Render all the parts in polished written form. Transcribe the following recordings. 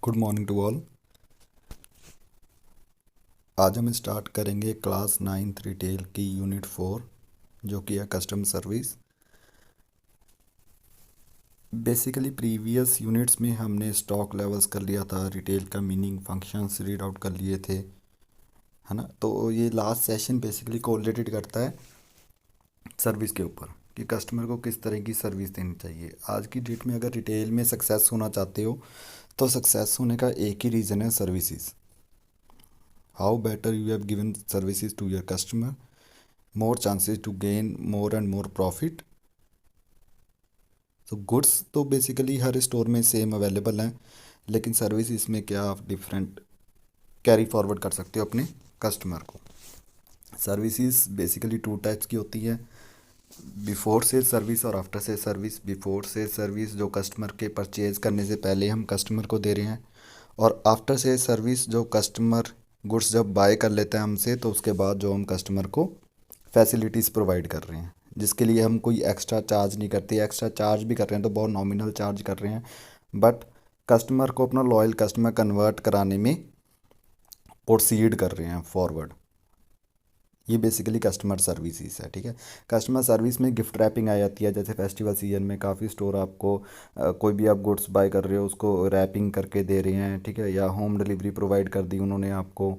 Good morning to all. आज हम start करेंगे क्लास 9th रिटेल की यूनिट 4 जो कि है customer service. Basically previous units में हमने स्टॉक लेवल्स कर लिया था, रिटेल का मीनिंग, फंक्शंस रीड आउट कर लिए थे, है ना। तो ये लास्ट सेशन बेसिकली कोरिलेटेड करता है सर्विस के ऊपर कि कस्टमर को किस तरह की सर्विस देनी चाहिए। आज की डेट में अगर रिटेल में सक्सेस होना चाहते हो तो सक्सेस होने का एक ही रीज़न है, services. How better you have given services to your customer, more chances to gain more and more profit। तो गुड्स तो बेसिकली हर स्टोर में सेम अवेलेबल हैं, लेकिन सर्विस इसमें क्या आप डिफरेंट कैरी फॉरवर्ड कर सकते हो अपने कस्टमर को। सर्विसेज बेसिकली टू टाइप्स की होती है, बिफोर सेल सर्विस और after sale service. Before sale service जो कस्टमर के परचेज करने से पहले हम कस्टमर को दे रहे हैं, और आफ्टर सेल सर्विस जो कस्टमर गुड्स जब बाय कर लेता है हमसे तो उसके बाद जो हम कस्टमर को फैसिलिटीज़ प्रोवाइड कर रहे हैं, जिसके लिए हम कोई एक्स्ट्रा चार्ज नहीं करते। एक्स्ट्रा चार्ज भी कर रहे हैं तो बहुत नॉमिनल चार्ज कर रहे हैं, बट कस्टमर को अपना लॉयल कस्टमर कन्वर्ट कराने में प्रोसीड कर रहे हैं फॉरवर्ड। ये बेसिकली कस्टमर सर्विसेज है, ठीक है। कस्टमर सर्विस में गिफ्ट रैपिंग आ जाती है, जैसे फेस्टिवल सीजन में काफ़ी स्टोर आपको कोई भी आप गुड्स बाय कर रहे हो उसको रैपिंग करके दे रहे हैं, ठीक है, या होम डिलीवरी प्रोवाइड कर दी उन्होंने आपको।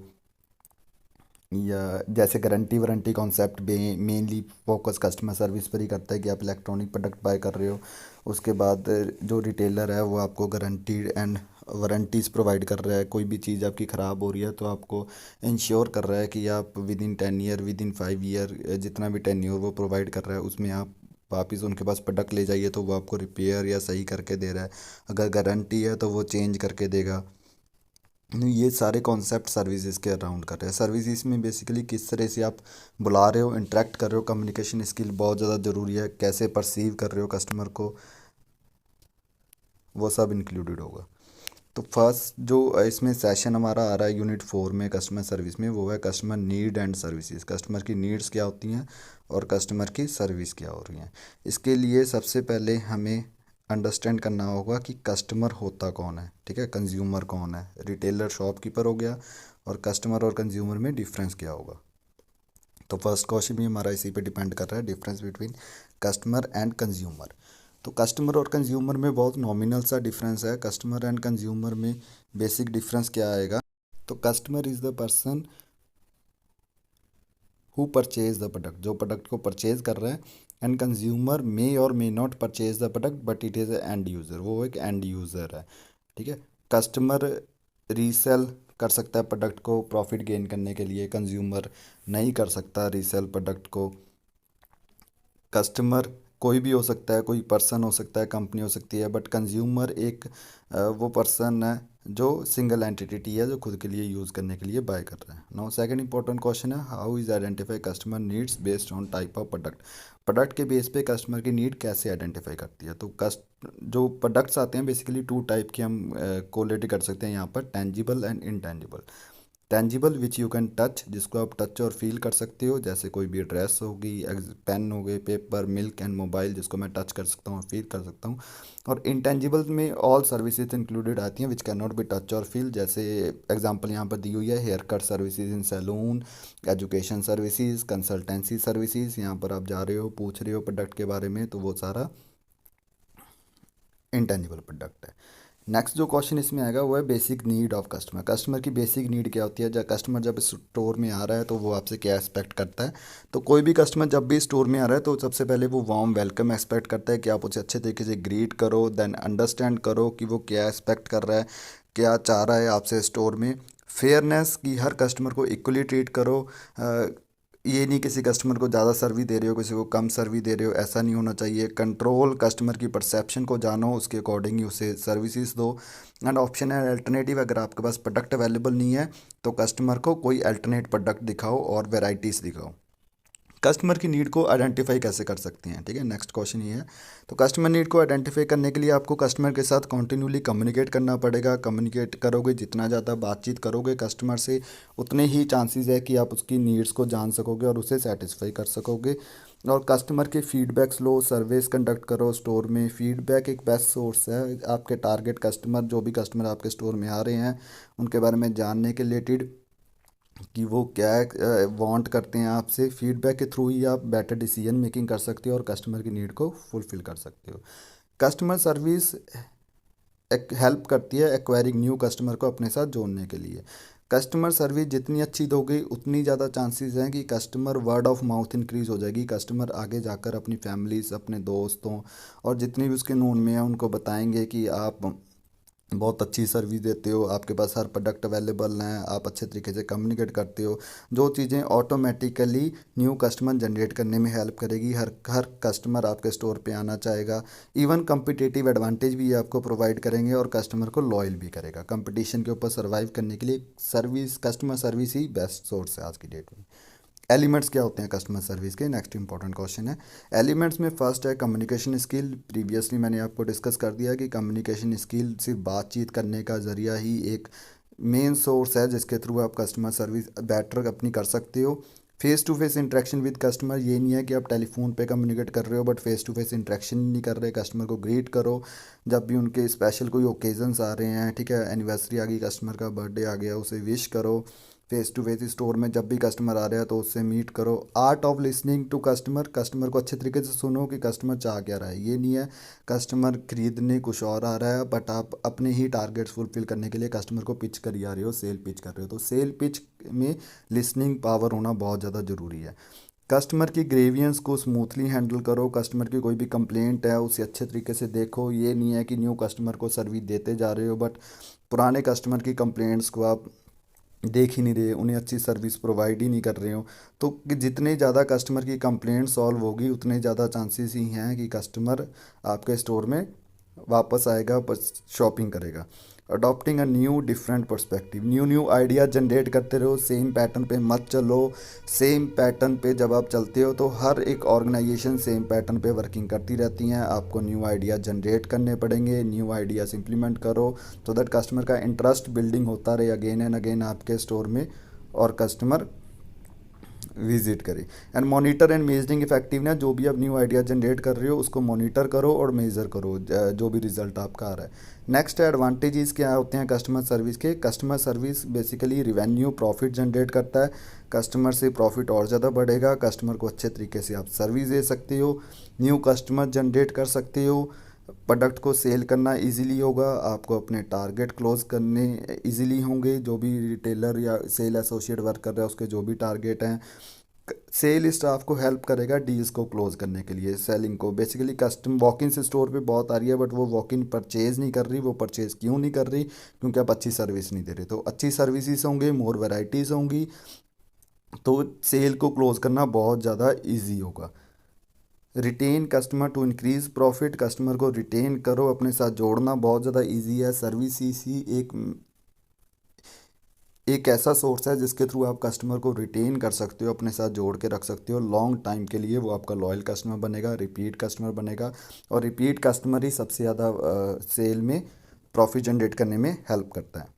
या जैसे guarantee warranty concept mainly focus customer service पर ही करता है कि आप इलेक्ट्रॉनिक प्रोडक्ट बाय कर रहे हो, उसके बाद जो रिटेलर है वो आपको गारंटीड एंड वारंटीज़ प्रोवाइड कर रहा है। कोई भी चीज़ आपकी ख़राब हो रही है तो आपको इंश्योर कर रहा है कि आप with in 10 year, with in 5 year, जितना भी टेन्योर वो प्रोवाइड कर रहा है उसमें आप वापस उनके पास प्रोडक्ट ले जाइए तो वो आपको रिपेयर या सही करके दे रहा है। अगर गारंटी है तो वो चेंज करके देगा। ये सारे कॉन्सेप्ट सर्विसेज के अराउंड कर रहे हैं। सर्विसेज में बेसिकली किस तरह से आप बुला रहे हो, इंटरेक्ट कर रहे हो, कम्युनिकेशन स्किल बहुत ज़्यादा ज़रूरी है, कैसे परसीव कर रहे हो कस्टमर को, वो सब इंक्लूडेड होगा। तो फर्स्ट जो इसमें सेशन हमारा आ रहा है यूनिट 4 में कस्टमर सर्विस में, वो है customer need and services. Customer की नीड्स क्या होती हैं और कस्टमर की सर्विस क्या हो रही हैं। इसके लिए सबसे पहले हमें अंडरस्टैंड करना होगा कि कस्टमर होता कौन है, ठीक है, कंज्यूमर कौन है। रिटेलर शॉपकीपर हो गया, और कस्टमर और कंज्यूमर में डिफरेंस क्या होगा। तो फर्स्ट क्वेश्चन भी हमारा इसी पे डिपेंड कर रहा है, difference between customer and consumer. तो कस्टमर और कंज्यूमर में बहुत नॉमिनल सा डिफरेंस है। कस्टमर एंड कंज्यूमर में बेसिक डिफरेंस क्या आएगा, तो customer is the person who purchase the product, जो प्रोडक्ट को परचेज कर रहा है, एंड कंज्यूमर मे और may not purchase the product but it is end user, वो एक एंड यूज़र है, ठीक है। कस्टमर रीसेल कर सकता है प्रोडक्ट को प्रॉफिट गेन करने के लिए, कंज्यूमर नहीं कर सकता रीसेल प्रोडक्ट को। कस्टमर कोई भी हो सकता है, कोई पर्सन हो सकता है, कंपनी हो सकती है, बट कंज्यूमर एक वो पर्सन है जो सिंगल एंटिटी है, जो खुद के लिए यूज़ करने के लिए बाय कर रहा है। नाउ सेकंड इंपॉर्टेंट क्वेश्चन है, how is identify customer needs based on type of product. Product के बेस पे कस्टमर की नीड कैसे आइडेंटिफाई करती है। तो कस्ट जो प्रोडक्ट्स आते हैं बेसिकली टू टाइप के हम कोलेट कर सकते हैं यहाँ पर, tangible and intangible. Tangible which you can touch, जिसको आप टच और फील कर सकते हो, जैसे कोई भी ड्रेस होगी, पेन हो गए, पेपर, मिल्क एंड मोबाइल, जिसको मैं टच कर सकता हूँ, फील कर सकता हूँ। और इंटेंजिबल में ऑल सर्विसेज इंक्लूडेड आती हैं which can not be touch और फील। जैसे एग्जांपल यहाँ पर दी हुई है, hair cut services in salon, education services, consultancy services. यहाँ पर आप जा रहे हो, पूछ रहे हो प्रोडक्ट के बारे में, तो वो सारा इंटेंजिबल प्रोडक्ट है। नेक्स्ट जो क्वेश्चन इसमें आएगा वो है basic need of customer. Customer की बेसिक नीड क्या होती है। जब कस्टमर जब स्टोर में आ रहा है तो वो आपसे क्या एक्सपेक्ट करता है। तो कोई भी कस्टमर जब भी स्टोर में आ रहा है तो सबसे पहले वो वार्म वेलकम एक्सपेक्ट करता है कि आप उसे अच्छे तरीके से ग्रीट करो, देन अंडरस्टैंड करो कि वो क्या एक्सपेक्ट कर रहा है, क्या चाह रहा है आपसे स्टोर में। फेयरनेस, कि हर कस्टमर को इक्वली ट्रीट करो। ये नहीं किसी कस्टमर को ज़्यादा सर्विस दे रहे हो, किसी को कम सर्विस दे रहे हो, ऐसा नहीं होना चाहिए। कंट्रोल कस्टमर की परसेप्शन को जानो, उसके अकॉर्डिंग ही उसे सर्विसेज दो। एंड ऑप्शन है अल्टरनेटिव, अगर आपके पास प्रोडक्ट अवेलेबल नहीं है तो कस्टमर को कोई अल्टरनेट प्रोडक्ट दिखाओ और वेराइटीज़ दिखाओ। कस्टमर की नीड को आइडेंटिफाई कैसे कर सकते हैं, ठीक है, नेक्स्ट क्वेश्चन ये है। तो कस्टमर नीड को आइडेंटिफाई करने के लिए आपको कस्टमर के साथ कंटिन्यूली कम्युनिकेट करना पड़ेगा। कम्युनिकेट करोगे, जितना ज़्यादा बातचीत करोगे कस्टमर से, उतने ही चांसेस है कि आप उसकी नीड्स को जान सकोगे और उसे सेटिस्फाई कर सकोगे। और कस्टमर के फीडबैक्स लो, सर्वेस कंडक्ट करो स्टोर में। फीडबैक एक बेस्ट सोर्स है आपके टारगेट कस्टमर, जो भी कस्टमर आपके स्टोर में आ रहे हैं उनके बारे में जानने के रिलेटेड कि वो क्या वांट करते हैं आपसे। फीडबैक के थ्रू ही आप बेटर डिसीजन मेकिंग कर सकते हो और कस्टमर की नीड को फुलफिल कर सकते हो। कस्टमर सर्विस एक हेल्प करती है एक्वायरिंग न्यू कस्टमर को अपने साथ जोड़ने के लिए। कस्टमर सर्विस जितनी अच्छी दोगे उतनी ज़्यादा चांसेस हैं कि customer word of mouth increase हो जाएगी। कस्टमर आगे जाकर अपनी फैमिलीज, अपने दोस्तों और जितनी भी उसके नोन में हैं उनको बताएंगे कि आप बहुत अच्छी सर्विस देते हो, आपके पास हर प्रोडक्ट अवेलेबल हैं, आप अच्छे तरीके से कम्युनिकेट करते हो। जो चीज़ें ऑटोमेटिकली न्यू कस्टमर जनरेट करने में हेल्प करेगी। हर हर कस्टमर आपके स्टोर पे आना चाहेगा। इवन कम्पिटिटिव एडवांटेज भी ये आपको प्रोवाइड करेंगे और कस्टमर को लॉयल भी करेगा। कंपटीशन के ऊपर सर्वाइव करने के लिए सर्विस, कस्टमर सर्विस ही बेस्ट सोर्स है आज की डेट में। एलिमेंट्स क्या होते हैं कस्टमर सर्विस के, नेक्स्ट इंपॉर्टेंट क्वेश्चन है। एलिमेंट्स में फर्स्ट है कम्युनिकेशन स्किल। प्रीवियसली मैंने आपको डिस्कस कर दिया कि कम्युनिकेशन स्किल सिर्फ बातचीत करने का ज़रिया ही एक मेन सोर्स है जिसके थ्रू आप कस्टमर सर्विस बेटर अपनी कर सकते हो। Face to face interaction with customer, ये नहीं है कि आप टेलीफोन पे कम्युनिकेट कर रहे हो but face to face interaction नहीं कर रहे। कस्टमर को ग्रीट करो जब भी उनके स्पेशल कोई ओकेजन्स आ रहे हैं, ठीक है, एनिवर्सरी आ गई, कस्टमर का बर्थडे आ गया, उसे विश करो। फेस टू फेस स्टोर में जब भी कस्टमर आ रहा है तो उससे मीट करो। Art of listening to customer, customer को अच्छे तरीके से सुनो कि कस्टमर चाह क्या रहा है। ये नहीं है कस्टमर खरीदने कुछ और आ रहा है बट आप अपने ही टारगेट्स फुलफिल करने के लिए कस्टमर को पिच कर आ रहे हो, सेल पिच कर रहे हो। तो सेल पिच में लिसनिंग पावर होना बहुत ज़्यादा ज़रूरी है। कस्टमर की ग्रेवियंस को स्मूथली हैंडल करो। कस्टमर की कोई भी कंप्लेंट है उसे अच्छे तरीके से देखो। ये नहीं है कि न्यू कस्टमर को सर्विस देते जा रहे हो बट पुराने कस्टमर की कंप्लेंट्स को आप देख ही नहीं रहे, उन्हें अच्छी सर्विस प्रोवाइड ही नहीं कर रहे हो। तो कि जितने ज़्यादा कस्टमर की कंप्लेंट सॉल्व होगी उतने ज़्यादा चांसेस ही हैं कि कस्टमर आपके स्टोर में वापस आएगा, बस शॉपिंग करेगा। Adopting a new different perspective, new new idea generate करते रहो, सेम पैटर्न पे मत चलो। सेम पैटर्न पे जब आप चलते हो तो हर एक ऑर्गेनाइजेशन सेम पैटर्न पे वर्किंग करती रहती हैं। आपको न्यू आइडिया जनरेट करने पड़ेंगे, न्यू आइडियाज इंप्लीमेंट करो सो दैट कस्टमर का इंटरेस्ट बिल्डिंग होता रहे अगेन एंड अगेन आपके स्टोर में और कस्टमर विजिट करें। And monitor and measuring effectiveness, जो भी आप न्यू आइडिया जनरेट कर रहे हो उसको मॉनिटर करो और मेज़र करो जो भी रिजल्ट आपका आ रहा है। नेक्स्ट एडवांटेजेस क्या होते हैं कस्टमर सर्विस के। Customer service basically revenue profit generate करता है। कस्टमर से प्रॉफिट और ज़्यादा बढ़ेगा, कस्टमर को अच्छे तरीके से आप सर्विस दे सकते हो, न्यू कस्टमर जनरेट कर सकते हो, प्रोडक्ट को सेल करना इजीली होगा, आपको अपने टारगेट क्लोज करने इजीली होंगे। जो भी रिटेलर या सेल एसोसिएट वर्क कर रहा है उसके जो भी टारगेट हैं, सेल स्टाफ को हेल्प करेगा डील्स को क्लोज करने के लिए, सेलिंग को। Basically custom walk in store पे बहुत आ रही है बट वो वॉक इन परचेज नहीं कर रही। वो परचेज क्यों नहीं कर रही? क्योंकि आप अच्छी सर्विस नहीं दे रहे। तो अच्छी सर्विसेज होंगी, मोर वैरायटीज़ होंगी तो सेल को क्लोज करना बहुत ज़्यादा इजी होगा। Retain customer to increase profit, customer को रिटेन करो, अपने साथ जोड़ना बहुत ज़्यादा इजी है। सर्विस ही एक ऐसा सोर्स है जिसके थ्रू आप कस्टमर को रिटेन कर सकते हो, अपने साथ जोड़ के रख सकते हो लॉन्ग टाइम के लिए। वो आपका लॉयल कस्टमर बनेगा, रिपीट कस्टमर बनेगा और रिपीट कस्टमर ही सबसे ज़्यादा सेल में प्रॉफिट जनरेट करने में हेल्प करता है।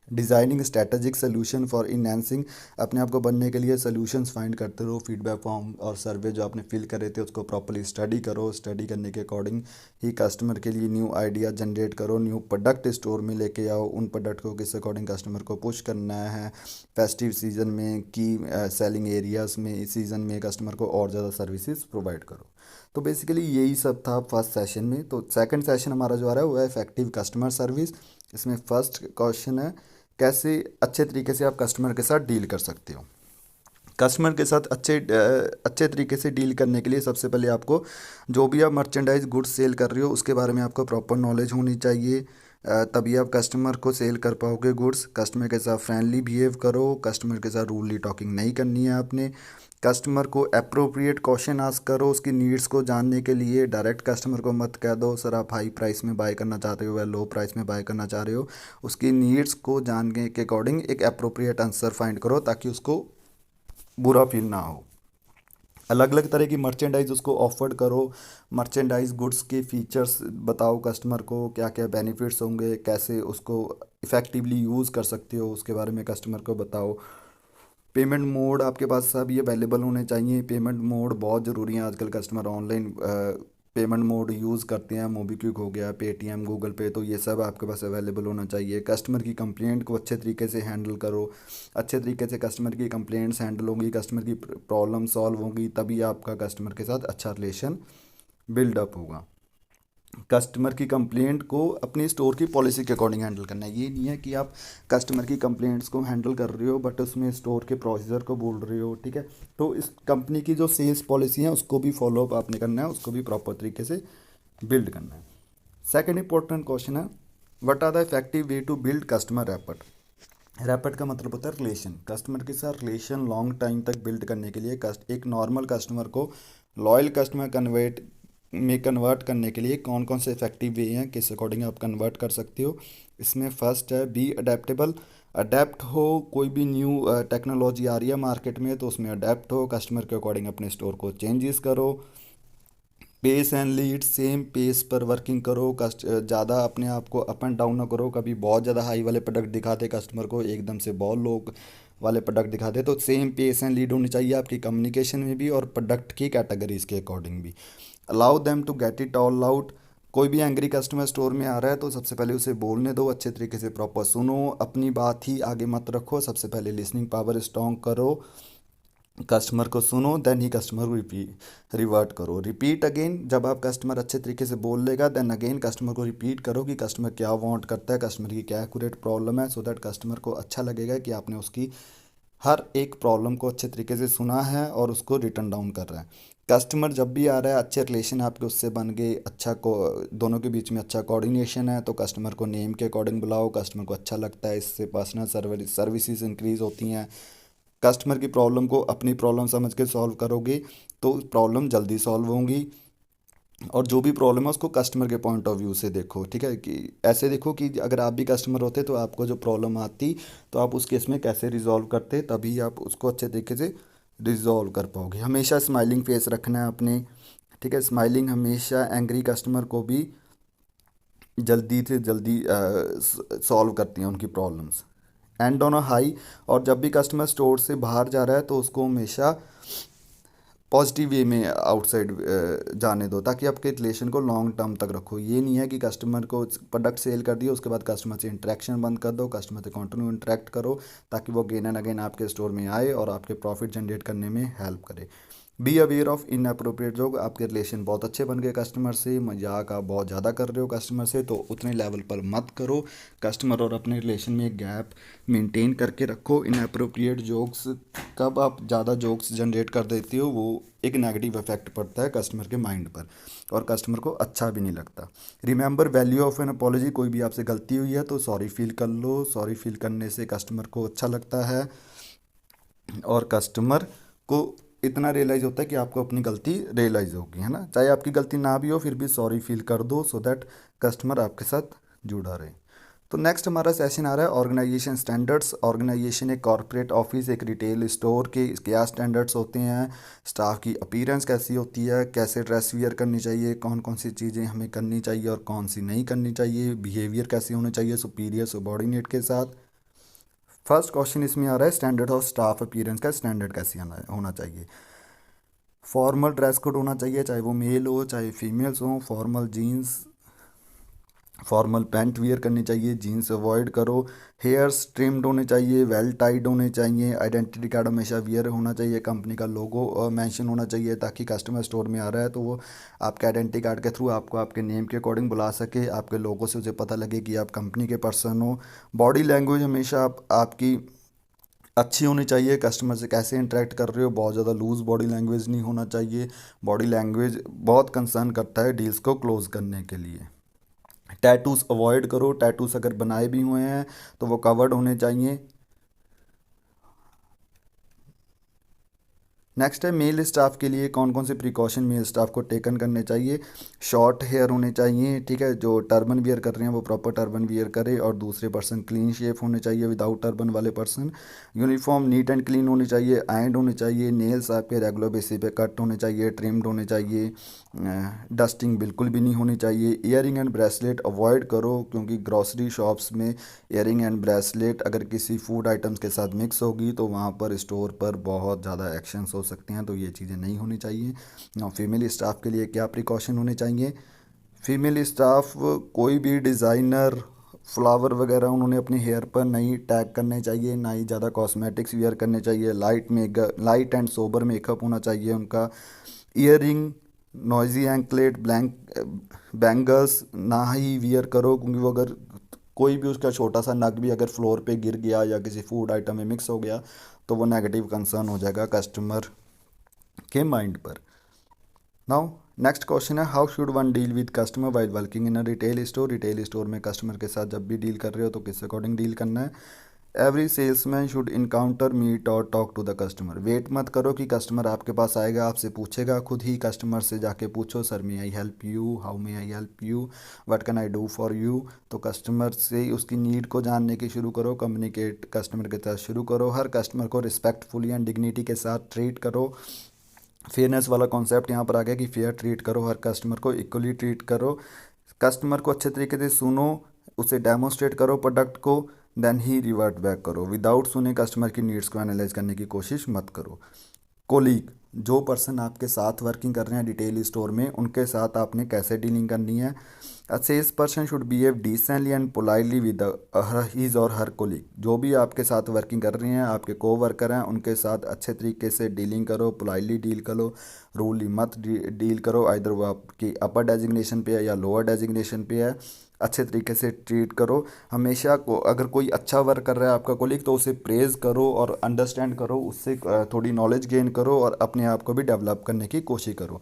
Designing strategic solution for enhancing, अपने आप को बनने के लिए सोल्यूशंस फाइंड करते रहो। फीडबैक फॉर्म और सर्वे जो आपने फिल करे थे उसको प्रॉपर्ली स्टडी करो। स्टडी करने के अकॉर्डिंग ही कस्टमर के लिए न्यू आइडिया जनरेट करो, न्यू प्रोडक्ट स्टोर में लेके आओ। उन प्रोडक्ट को किस अकॉर्डिंग कस्टमर को पुश करना है। फेस्टिव सीजन में की सेलिंग एरियाज़ में इस सीज़न में कस्टमर को और ज़्यादा सर्विसेज प्रोवाइड करो। तो बेसिकली यही सब था फर्स्ट सेशन में। तो सेकंड सेशन हमारा जो आ रहा है वो है इफेक्टिव कस्टमर सर्विस। इसमें फर्स्ट क्वेश्चन है कैसे अच्छे तरीके से आप कस्टमर के साथ डील कर सकते हो। कस्टमर के साथ अच्छे तरीके से डील करने के लिए सबसे पहले आपको जो भी आप मर्चेंडाइज गुड्स सेल कर रहे हो उसके बारे में आपको प्रॉपर नॉलेज होनी चाहिए। तभी आप कस्टमर को सेल कर पाओगे गुड्स। कस्टमर के साथ फ्रेंडली बिहेव करो, कस्टमर के साथ रूडली टॉकिंग नहीं करनी है आपने। कस्टमर को अप्रोप्रिएट क्वेश्चन आस्क करो उसकी नीड्स को जानने के लिए। डायरेक्ट कस्टमर को मत कह दो सर आप हाई प्राइस में बाय करना चाहते हो या लो प्राइस में बाय करना चाह रहे हो। उसकी नीड्स को जानने के अकॉर्डिंग एक अप्रोप्रिएट आंसर फाइंड करो ताकि उसको बुरा फील ना हो। अलग अलग तरह की मर्चेंडाइज उसको ऑफर करो। मर्चेंडाइज गुड्स के फीचर्स बताओ कस्टमर को, क्या क्या बेनिफिट्स होंगे, कैसे उसको इफ़ेक्टिवली यूज़ कर सकते हो उसके बारे में कस्टमर को बताओ। पेमेंट मोड आपके पास सब ये अवेलेबल होने चाहिए। पेमेंट मोड बहुत ज़रूरी है, आजकल customer online payment mode use करते हैं, मोबीक्विक हो गया, पेटीएम, गूगल पे, तो ये सब आपके पास अवेलेबल होना चाहिए। कस्टमर की कंप्लेंट को अच्छे तरीके से हैंडल करो। अच्छे तरीके से कस्टमर की कंप्लेंट्स हैंडल होंगी, कस्टमर की प्रॉब्लम सॉल्व होंगी, तभी आपका कस्टमर के साथ अच्छा रिलेशन बिल्डअप होगा। कस्टमर की कंप्लेंट को अपनी स्टोर की पॉलिसी के अकॉर्डिंग हैंडल करना है। ये नहीं है कि आप कस्टमर की कंप्लेंट्स को हैंडल कर रहे हो बट उसमें स्टोर के प्रोसीजर को बोल रहे हो, ठीक है। तो इस कंपनी की जो सेल्स पॉलिसी है उसको भी फॉलो अप आपने करना है, उसको भी प्रॉपर तरीके से बिल्ड करना है। सेकेंड इंपॉर्टेंट क्वेश्चन है, what are the effective way to build customer rapport. Rapport का मतलब होता है रिलेशन। कस्टमर के साथ रिलेशन लॉन्ग टाइम तक बिल्ड करने के लिए एक नॉर्मल कस्टमर को लॉयल कस्टमर कन्वर्ट करने के लिए कौन कौन से इफेक्टिव वे हैं, किस अकॉर्डिंग आप कन्वर्ट कर सकते हो। इसमें फर्स्ट है बी अडेप्टेबल। अडेप्ट हो, कोई भी न्यू टेक्नोलॉजी आ रही है मार्केट में तो उसमें अडेप्ट हो, कस्टमर के अकॉर्डिंग अपने स्टोर को चेंजेस करो। Pace and lead, same pace पर वर्किंग करो। ज़्यादा अपने आप को अप एंड डाउन ना करो, कभी बहुत ज़्यादा हाई वाले प्रोडक्ट दिखाते कस्टमर को, एकदम से बहुत लो वाले प्रोडक्ट दिखाते। तो सेम पेस एंड लीड होनी चाहिए आपकी कम्युनिकेशन में भी और प्रोडक्ट की कैटेगरीज के अकॉर्डिंग भी। Allow them to get it all out. कोई भी एंग्री कस्टमर स्टोर में आ रहा है तो सबसे पहले उसे बोलने दो, अच्छे तरीके से प्रॉपर सुनो, अपनी बात ही आगे मत रखो। सबसे पहले लिसनिंग पावर स्ट्रॉन्ग करो, कस्टमर को सुनो, देन ही कस्टमर को रिवर्ट करो। रिपीट अगेन, जब आप कस्टमर अच्छे तरीके से बोल लेगा देन अगेन कस्टमर को रिपीट करो कि कस्टमर क्या वांट करता है, कस्टमर की क्या एक्यूरेट प्रॉब्लम है, सो दैट कस्टमर को अच्छा लगेगा कि आपने उसकी हर एक प्रॉब्लम को अच्छे तरीके से सुना है और उसको रिटर्न डाउन कर रहा है। कस्टमर जब भी आ रहा है, अच्छे रिलेशन आपके उससे बन गए, अच्छा को दोनों के बीच में अच्छा कोऑर्डिनेशन है, तो कस्टमर को नेम के अकॉर्डिंग बुलाओ, कस्टमर को अच्छा लगता है, इससे पर्सनल सर्विसेज इंक्रीज होती हैं। कस्टमर की प्रॉब्लम को अपनी प्रॉब्लम समझ के सॉल्व करोगे तो प्रॉब्लम जल्दी सॉल्व होंगी। और जो भी प्रॉब्लम है उसको कस्टमर के पॉइंट ऑफ व्यू से देखो, ठीक है। कि ऐसे देखो कि अगर आप भी कस्टमर होते तो आपको जो प्रॉब्लम आती तो आप उस केस में कैसे रिजॉल्व करते, तभी आप उसको अच्छे तरीके से रिजॉल्व कर पाओगे। हमेशा स्माइलिंग फेस रखना है अपने, ठीक है। स्माइलिंग हमेशा एंग्री कस्टमर को भी जल्दी से जल्दी सॉल्व करती हैं उनकी problems. And on a high, और जब भी कस्टमर स्टोर से बाहर जा रहा है तो उसको हमेशा पॉजिटिव वे में आउटसाइड जाने दो, ताकि आपके रिलेशन को लॉन्ग टर्म तक रखो। ये नहीं है कि कस्टमर को प्रोडक्ट सेल कर दिया उसके बाद कस्टमर से इंटरेक्शन बंद कर दो, कस्टमर से कंटिन्यू इंटरेक्ट करो ताकि वो अगेन एंड अगेन आपके स्टोर में आए और आपके प्रॉफिट जनरेट करने में हेल्प करे। Be aware of in appropriate joke. आपके रिलेशन बहुत अच्छे बन गए कस्टमर से, मजाक आप बहुत ज़्यादा कर रहे हो कस्टमर से, तो उतने लेवल पर मत करो। कस्टमर और अपने रिलेशन में एक गैप मेंटेन करके रखो। इन अप्रोप्रिएट जोक्स, कब आप ज़्यादा जोक्स जनरेट कर देती हो वो एक नेगेटिव इफेक्ट पड़ता है कस्टमर के माइंड पर और कस्टमर को अच्छा भी नहीं लगता। Remember value of N apology. कोई भी आपसे गलती हुई है तो सॉरी फील कर लो, सॉरी फील करने से कस्टमर को अच्छा लगता है और कस्टमर को इतना रियलाइज़ होता है कि आपको अपनी गलती रियलाइज़ होगी, है ना। चाहे आपकी गलती ना भी हो फिर भी सॉरी फील कर दो, सो दैट कस्टमर आपके साथ जुड़ा रहे। तो नेक्स्ट हमारा सेशन आ रहा है ऑर्गेनाइजेशन स्टैंडर्ड्स। ऑर्गेनाइजेशन एक कॉर्पोरेट ऑफिस, एक रिटेल स्टोर के क्या स्टैंडर्ड्स होते हैं, स्टाफ की अपीयरेंस कैसी होती है, कैसे ड्रेस वियर करनी चाहिए, कौन कौन सी चीज़ें हमें करनी चाहिए और कौन सी नहीं करनी चाहिए, बिहेवियर कैसे होने चाहिए सुपीरियर सबॉर्डिनेट के साथ। फर्स्ट क्वेश्चन इसमें आ रहा है स्टैंडर्ड ऑफ स्टाफ अपीयरेंस का स्टैंडर्ड कैसे होना चाहिए। फॉर्मल ड्रेस कोड होना चाहिए, चाहे वो मेल हो चाहे फीमेल्स हो। Formal jeans, formal pant wear करनी चाहिए, जीन्स अवॉइड करो। हेयर्स ट्रिम्ड होने चाहिए, वेल टाइड होने चाहिए। आइडेंटिटी कार्ड हमेशा वियर होना चाहिए, कंपनी का लोगो मेंशन होना चाहिए ताकि कस्टमर स्टोर में आ रहा है तो वो आपके आइडेंटिटी कार्ड के थ्रू आपको आपके नेम के अकॉर्डिंग बुला सके, आपके लोगो से उसे पता लगे कि आप कंपनी के पर्सन हो। बॉडी लैंग्वेज हमेशा आपकी अच्छी होनी चाहिए, कस्टमर से कैसे इंटरेक्ट कर रहे हो, बहुत ज़्यादा लूज़ बॉडी लैंग्वेज नहीं होना चाहिए। बॉडी लैंग्वेज बहुत कंसर्न करता है डील्स को क्लोज करने के लिए। टैटूज़ अवॉइड करो, टैटूज़ अगर बनाए भी हुए हैं तो वो कवर्ड होने चाहिए। नेक्स्ट है मेल स्टाफ के लिए कौन कौन से प्रिकॉशन मेल स्टाफ को टेकन करने चाहिए। शॉर्ट हेयर होने चाहिए, ठीक है। जो टर्बन वियर कर रहे हैं वो प्रॉपर टर्बन वियर करे और दूसरे पर्सन क्लीन शेव होने चाहिए विदाउट टर्बन वाले person. Uniform neat and clean होनी चाहिए, आयरन होनी चाहिए। नेल्स आपके रेगुलर बेसिस पे कट होने चाहिए, ट्रिम्ड होने चाहिए। डस्टिंग बिल्कुल भी नहीं होनी चाहिए। ईयरिंग एंड ब्रेसलेट अवॉइड करो, क्योंकि ग्रॉसरी शॉप्स में ईयरिंग एंड ब्रेसलेट अगर किसी फूड आइटम्स के साथ मिक्स होगी तो वहाँ पर स्टोर पर बहुत ज़्यादा एक्शंस हो सकते हैं, तो ये चीज़ें नहीं होनी चाहिए। ना फीमेल स्टाफ के लिए क्या प्रिकॉशन होने चाहिए? फीमेल स्टाफ कोई भी डिज़ाइनर फ्लावर वगैरह उन्होंने अपने हेयर पर नहीं टैग करने चाहिए, ना ही ज़्यादा कॉस्मेटिक्स वेयर करने चाहिए। लाइट एंड सोबर मेकअप होना चाहिए उनका। ईयरिंग, नॉइजी एंकलेट, बैंगल्स ना ही वियर करो, क्योंकि वो अगर कोई भी उसका छोटा सा नग भी अगर फ्लोर पे गिर गया या किसी फूड आइटम में मिक्स हो गया तो वो नेगेटिव कंसर्न हो जाएगा कस्टमर के माइंड पर। नाउ नेक्स्ट क्वेश्चन है, how should one deal with customer while working in a retail store? Retail store में कस्टमर के साथ जब भी डील कर रहे हो तो किस अकॉर्डिंग डील करना है? Every salesman should encounter meet और talk to the customer. Wait मत करो कि कस्टमर आपके पास आएगा आपसे पूछेगा, खुद ही कस्टमर से जाके पूछो, sir may I help you, how may I help you, what can I do for you. तो कस्टमर से उसकी नीड को जानने की शुरू करो, कम्युनिकेट कस्टमर के साथ शुरू करो, हर कस्टमर को रिस्पेक्टफुली एंड डिग्निटी के साथ ट्रीट करो। फेयरनेस वाला कॉन्सेप्ट यहाँ पर आ गया कि फेयर ट्रीट करो, हर कस्टमर को इक्वली ट्रीट करो, कस्टमर को अच्छे तरीके से सुनो, उसे डेमोस्ट्रेट करो प्रोडक्ट को, देन ही रिवर्ट बैक करो। विदाउट सुने कस्टमर की नीड्स को एनालाइज करने की कोशिश मत करो। कोलीग, जो पर्सन आपके साथ वर्किंग कर रहे हैं डिटेल स्टोर में, उनके साथ आपने कैसे डीलिंग करनी है? A sales person should behave decently and politely with his और हर कोलीग। जो भी आपके साथ वर्किंग कर रहे हैं, आपके को वर्कर हैं, उनके साथ अच्छे तरीके से डीलिंग करो, पोलाइटली डील करो, रूडली मत डील करो। आइदर वो आपकी अपर डेजिग्नेशन पे है या लोअर डेजिग्नेशन पे है, अच्छे तरीके से ट्रीट करो। हमेशा को अगर कोई अच्छा वर्क कर रहा है आपका कोलीग तो उसे प्रेज़ करो और अंडरस्टैंड करो, उससे थोड़ी नॉलेज गेन करो और अपने आप को भी डेवलप करने की कोशिश करो।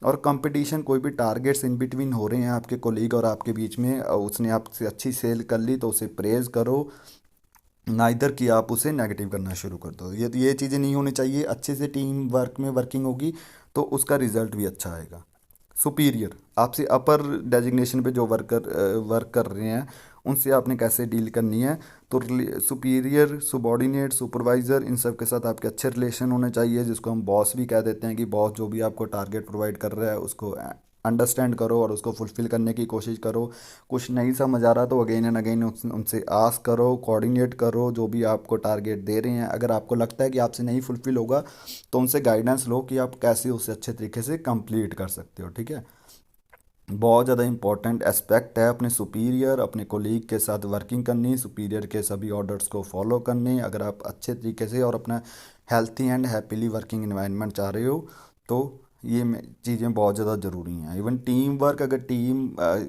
और कंपटीशन, कोई भी टारगेट्स इन बिटवीन हो रहे हैं आपके कोलीग और आपके बीच में, उसने आपसे अच्छी सेल कर ली तो उसे प्रेज़ करो, ना इधर कि आप उसे नेगेटिव करना शुरू कर दो। ये चीज़ें नहीं होनी चाहिए। अच्छे से टीम वर्क में वर्किंग होगी तो उसका रिजल्ट भी अच्छा आएगा। सुपीरियर, आपसे अपर डेजिग्नेशन पे जो वर्क कर रहे हैं उनसे आपने कैसे डील करनी है? तो सुपीरियर, सुबॉर्डिनेट, सुपरवाइज़र, इन सब के साथ आपके अच्छे रिलेशन होने चाहिए, जिसको हम बॉस भी कह देते हैं कि बॉस जो भी आपको टारगेट प्रोवाइड कर रहा है उसको अंडरस्टैंड करो और उसको फुलफ़िल करने की कोशिश करो। कुछ नहीं समझ आ रहा तो अगेन एंड अगेन उनसे आस्क करो, कोऑर्डिनेट करो जो भी आपको टारगेट दे रहे हैं। अगर आपको लगता है कि आपसे नहीं फुलफ़िल होगा तो उनसे गाइडेंस लो कि आप कैसे उसे अच्छे तरीके से कंप्लीट कर सकते हो। ठीक है, बहुत ज़्यादा इंपॉर्टेंट एस्पेक्ट है अपने सुपीरियर, अपने कोलीग के साथ वर्किंग करनी, सुपीरियर के सभी ऑर्डर्स को फॉलो करने। अगर आप अच्छे तरीके से और अपना healthy and happily working environment चाह रहे हो तो ये चीज़ें बहुत ज़्यादा ज़रूरी हैं। इवन टीम वर्क, अगर टीम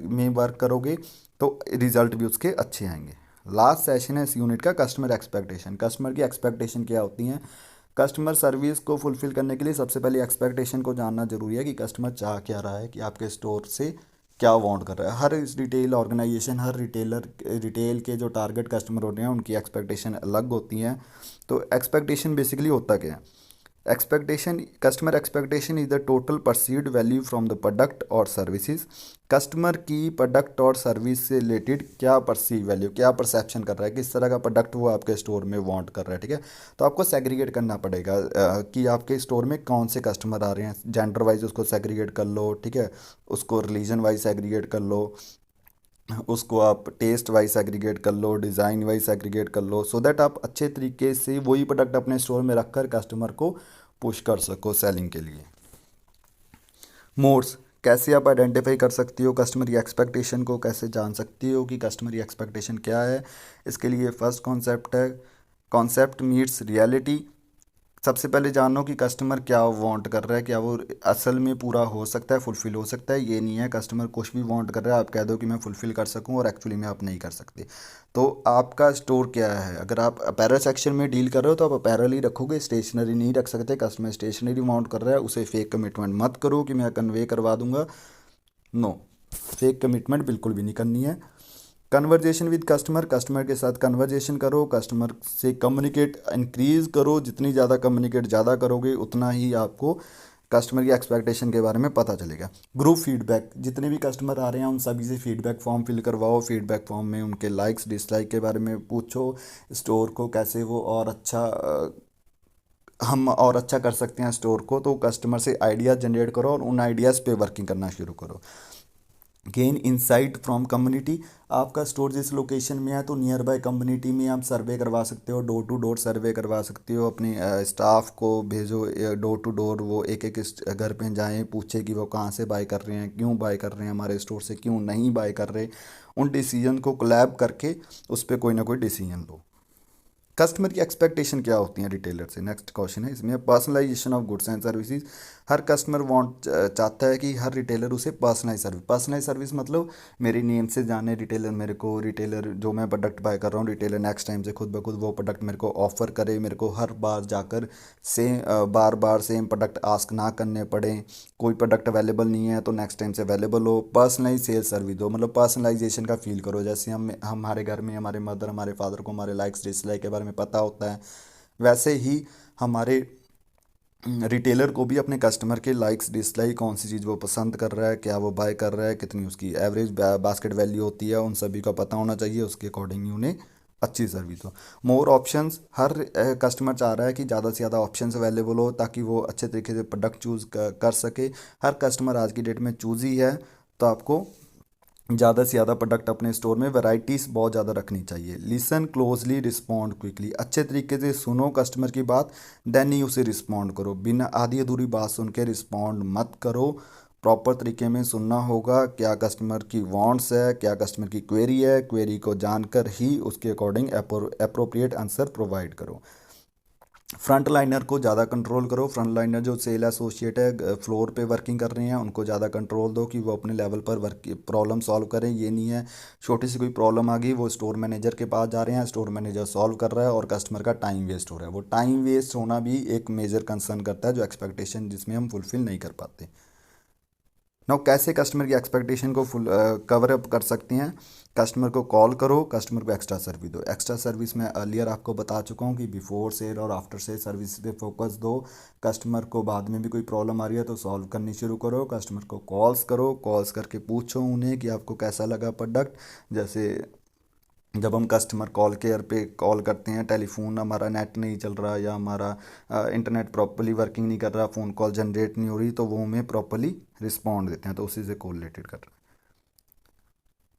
में वर्क करोगे तो रिज़ल्ट भी उसके अच्छे आएंगे। लास्ट सेशन है इस यूनिट का, कस्टमर एक्सपेक्टेशन। कस्टमर की एक्सपेक्टेशन क्या होती हैं? कस्टमर सर्विस को फुलफ़िल करने के लिए सबसे पहले एक्सपेक्टेशन को जानना ज़रूरी है कि कस्टमर चाह क्या रहा है, कि आपके स्टोर से क्या वांट कर रहा है। हर रिटेल ऑर्गेनाइजेशन, हर रिटेल के जो टारगेट कस्टमर होते हैं उनकी एक्सपेक्टेशन अलग होती हैं। तो एक्सपेक्टेशन बेसिकली होता क्या है? Expectation, customer expectation is the total perceived value from the product और सर्विसेज। कस्टमर की प्रोडक्ट और सर्विस से रिलेटेड क्या परसीव वैल्यू, क्या परसेप्शन कर रहा है, किस तरह का प्रोडक्ट वो आपके स्टोर में वांट कर रहा है। ठीक है, तो आपको सेग्रीगेट करना पड़ेगा कि आपके स्टोर में कौन से कस्टमर आ रहे हैं। जेंडर वाइज उसको सेग्रीगेट कर लो, ठीक है, उसको रिलीजन वाइज सेग्रीगेट कर लो, उसको आप टेस्ट वाइज एग्रीगेट कर लो, डिज़ाइन वाइज एग्रीगेट कर लो, सो दैट आप अच्छे तरीके से वही प्रोडक्ट अपने स्टोर में रखकर कस्टमर को पुश कर सको सेलिंग के लिए। मोड्स, कैसे आप आइडेंटिफाई कर सकती हो कस्टमर की एक्सपेक्टेशन को, कैसे जान सकती हो कि कस्टमर की एक्सपेक्टेशन क्या है? इसके लिए फर्स्ट कॉन्सेप्ट है कॉन्सेप्ट मीट्स रियलिटी। सबसे पहले जानो कि कस्टमर क्या वांट कर रहा है, क्या वो असल में पूरा हो सकता है, फुलफ़िल हो सकता है। ये नहीं है कस्टमर कुछ भी वांट कर रहा है आप कह दो कि मैं फुलफ़िल कर सकूं और एक्चुअली में आप नहीं कर सकते। तो आपका स्टोर क्या है? अगर आप अपैरल सेक्शन में डील कर रहे हो तो आप अपैरल ही रखोगे, स्टेशनरी नहीं रख सकते। कस्टमर स्टेशनरी वांट कर रहा है, उसे फेक कमिटमेंट मत करो कि मैं कन्वे करवा दूंगा। नो, फेक कमिटमेंट बिल्कुल भी नहीं करनी है। कन्वर्जेशन विद कस्टमर, कस्टमर के साथ कन्वर्जेशन करो, कस्टमर से कम्युनिकेट इंक्रीज करो। जितनी ज़्यादा कम्युनिकेट ज़्यादा करोगे उतना ही आपको कस्टमर की एक्सपेक्टेशन के बारे में पता चलेगा। ग्रुप फीडबैक, जितने भी कस्टमर आ रहे हैं उन सभी से फीडबैक फॉर्म फिल करवाओ। फीडबैक फॉर्म में उनके लाइक्स डिसलाइक के बारे में पूछो, स्टोर को कैसे वो और अच्छा हम और अच्छा कर सकते हैं स्टोर को, तो कस्टमर से आइडियाज़ जनरेट करो और उन आइडियाज़ पे वर्किंग करना शुरू करो। Gain insight from community. आपका स्टोर जिस लोकेशन में है तो नियर बाय कम्युनिटी में आप सर्वे करवा सकते हो, डोर टू डोर सर्वे करवा सकते हो, अपने स्टाफ को भेजो डोर टू डोर, वो एक एक घर पे जाएं, पूछे कि वो कहाँ से बाय कर रहे हैं, क्यों बाय कर रहे हैं हमारे स्टोर से, क्यों नहीं बाय कर रहे। उन डिसीजन को कोलैब करके उस पर कोई ना कोई डिसीजन लो। कस्टमर की एक्सपेक्टेशन क्या होती है रिटेलर से, नेक्स्ट क्वेश्चन है इसमें। Personalization of goods and services. हर कस्टमर वांट चाहता है कि हर रिटेलर उसे पर्सनलाइज सर्विस मतलब मेरी नेम से जाने रिटेलर मेरे को, रिटेलर जो मैं प्रोडक्ट बाय कर रहा हूँ रिटेलर नेक्स्ट टाइम से खुद ब खुद वो प्रोडक्ट मेरे को ऑफर करे, मेरे को हर बार जाकर बार बार सेम प्रोडक्ट आस्क ना करने पड़े। कोई प्रोडक्ट अवेलेबल नहीं है तो नेक्स्ट टाइम से अवेलेबल हो। पर्सनलाइज सेल्स सर्विस दो, मतलब पर्सनलाइजेशन का फील करो, जैसे हम हमारे घर में हमारे मदर हमारे फादर को हमारे लाइक्स डिसलाइक के बारे में पता होता है, वैसे ही हमारे रिटेलर को भी अपने कस्टमर के लाइक्स डिसलाइक, कौन सी चीज़ वो पसंद कर रहा है, क्या वो बाय कर रहा है, कितनी उसकी एवरेज बास्केट वैल्यू होती है, उन सभी का पता होना चाहिए। उसके अकॉर्डिंग ही उन्हें अच्छी सर्विस हो। More options. हर कस्टमर चाह रहा है कि ज़्यादा से ज़्यादा ऑप्शंस अवेलेबल हो ताकि वो अच्छे तरीके से प्रोडक्ट चूज़ कर सके। हर कस्टमर आज की डेट में चूज़ी है, तो आपको ज़्यादा से ज़्यादा प्रोडक्ट अपने स्टोर में वैरायटीज़ बहुत ज़्यादा रखनी चाहिए। Listen closely, respond quickly. अच्छे तरीके से सुनो कस्टमर की बात, देन ही उसे रिस्पॉन्ड करो। बिना आधी अधूरी बात सुन के रिस्पॉन्ड मत करो। प्रॉपर तरीके में सुनना होगा, क्या कस्टमर की वांट्स है, क्या कस्टमर की क्वेरी है, क्वेरी को जानकर ही उसके अकॉर्डिंग अप्रोप्रिएट आंसर प्रोवाइड करो। फ्रंट लाइनर को ज़्यादा कंट्रोल करो। फ्रंट लाइनर जो सेल एसोसिएट है, फ्लोर पे वर्किंग कर रहे हैं, उनको ज़्यादा कंट्रोल दो कि वो अपने लेवल पर वर्क प्रॉब्लम सॉल्व करें। ये नहीं है छोटी सी कोई प्रॉब्लम आ गई वो स्टोर मैनेजर के पास जा रहे हैं, स्टोर मैनेजर सॉल्व कर रहा है और कस्टमर का टाइम वेस्ट हो रहा है। वो टाइम वेस्ट होना भी एक मेजर कंसर्न करता है, जो एक्सपेक्टेशन जिसमें हम फुलफिल नहीं कर पाते। नाउ कैसे कस्टमर की एक्सपेक्टेशन को फुल कवर अप कर सकते हैं। कस्टमर को कॉल करो, कस्टमर को एक्स्ट्रा सर्विस दो। एक्स्ट्रा सर्विस मैं अर्लियर आपको बता चुका हूँ कि बिफोर सेल और आफ्टर सेल सर्विस पे फोकस दो। कस्टमर को बाद में भी कोई प्रॉब्लम आ रही है तो सॉल्व करनी शुरू करो। कस्टमर को कॉल्स करो, कॉल्स करके पूछो उन्हें कि आपको कैसा लगा प्रोडक्ट। जैसे जब हम कस्टमर कॉल केयर पे कॉल करते हैं, टेलीफोन हमारा नेट नहीं चल रहा या हमारा इंटरनेट प्रॉपर्ली वर्किंग नहीं कर रहा, फ़ोन कॉल जनरेट नहीं हो रही, तो वो हमें प्रॉपर्ली रिस्पॉन्ड देते हैं, तो उसी से कोरिलेटेड कर रहा है।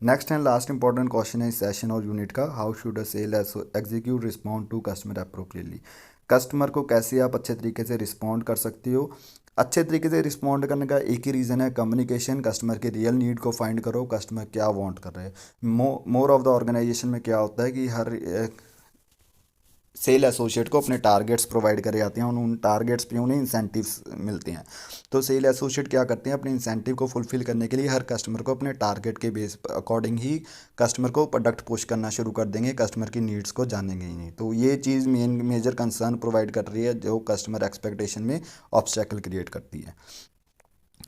Next and last important question है इस सेशन और यूनिट का, how should a sale execute respond to customer appropriately. Customer को कैसे आप अच्छे तरीके से रिस्पॉन्ड कर सकते हो। अच्छे तरीके से रिस्पॉन्ड करने का एक ही रीज़न है, कम्युनिकेशन। कस्टमर के रियल नीड को फाइंड करो, कस्टमर क्या वांट कर रहे हैं। मोर ऑफ द ऑर्गेनाइजेशन में क्या होता है कि हर सेल एसोसिएट को अपने टारगेट्स प्रोवाइड करे जाते हैं, उन टारगेट्स पे उन्हें इंसेंटिव्स मिलते हैं। तो सेल एसोसिएट क्या करते हैं, अपने इंसेंटिव को फुलफिल करने के लिए हर कस्टमर को अपने टारगेट के बेस अकॉर्डिंग ही कस्टमर को प्रोडक्ट पुश करना शुरू कर देंगे, कस्टमर की नीड्स को जानेंगे ही नहीं। तो ये चीज़ मेजर कंसर्न प्रोवाइड कर रही है, जो कस्टमर एक्सपेक्टेशन में ऑब्स्टेकल क्रिएट करती है।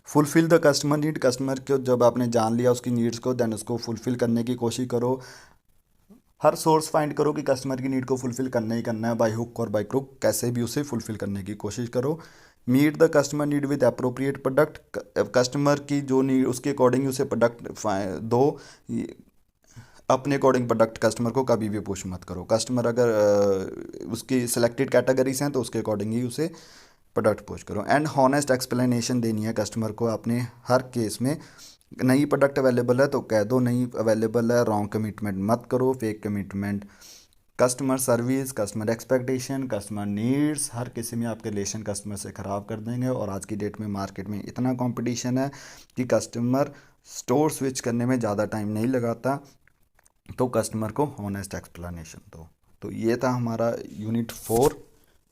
Fulfil the customer need. Customer को जब आपने जान लिया उसकी नीड्स को, देन उसको फुलफिल करने की कोशिश करो। हर सोर्स फाइंड करो कि कस्टमर की नीड को फुलफिल करना ही करना है, बाय हुक और बाय क्रुक कैसे भी उसे फुलफिल करने की कोशिश करो। Meet the customer need with appropriate product. Customer की जो नीड उसके अकॉर्डिंग उसे प्रोडक्ट दो। अपने अकॉर्डिंग प्रोडक्ट कस्टमर को कभी भी पुश मत करो। कस्टमर अगर उसकी सिलेक्टेड कैटेगरीज हैं तो उसके अकॉर्डिंग ही उसे प्रोडक्ट पुश करो। एंड हॉनेस्ट एक्सप्लेनेशन देनी है कस्टमर को अपने हर केस में। नई प्रोडक्ट अवेलेबल है तो कह दो नहीं अवेलेबल है, रॉन्ग कमिटमेंट मत करो, fake commitment. Customer service, customer expectation, customer needs, हर किसी में आपके रिलेशन कस्टमर से ख़राब कर देंगे। और आज की डेट में मार्केट में इतना कंपटीशन है कि कस्टमर स्टोर स्विच करने में ज़्यादा टाइम नहीं लगाता, तो कस्टमर को हॉनेस्ट एक्सप्लेनेशन दो। तो ये था हमारा यूनिट 4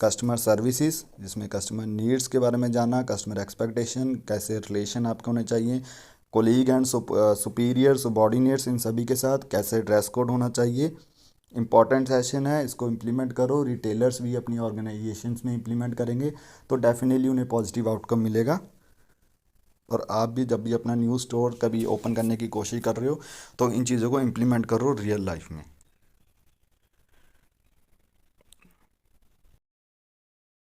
कस्टमर सर्विसेज, जिसमें कस्टमर नीड्स के बारे में जाना, कस्टमर एक्सपेक्टेशन, कैसे रिलेशन आपके होने चाहिए कोलीग एंड सुपीरियर सबॉर्डिनेट्स इन सभी के साथ, कैसे ड्रेस कोड होना चाहिए। इंपॉर्टेंट सेशन है, इसको इम्प्लीमेंट करो। रिटेलर्स भी अपनी ऑर्गेनाइजेशंस में इम्प्लीमेंट करेंगे तो डेफिनेटली उन्हें पॉजिटिव आउटकम मिलेगा। और आप भी जब भी अपना न्यू स्टोर कभी ओपन करने की कोशिश कर रहे हो तो इन चीज़ों को इम्प्लीमेंट करो रियल लाइफ में।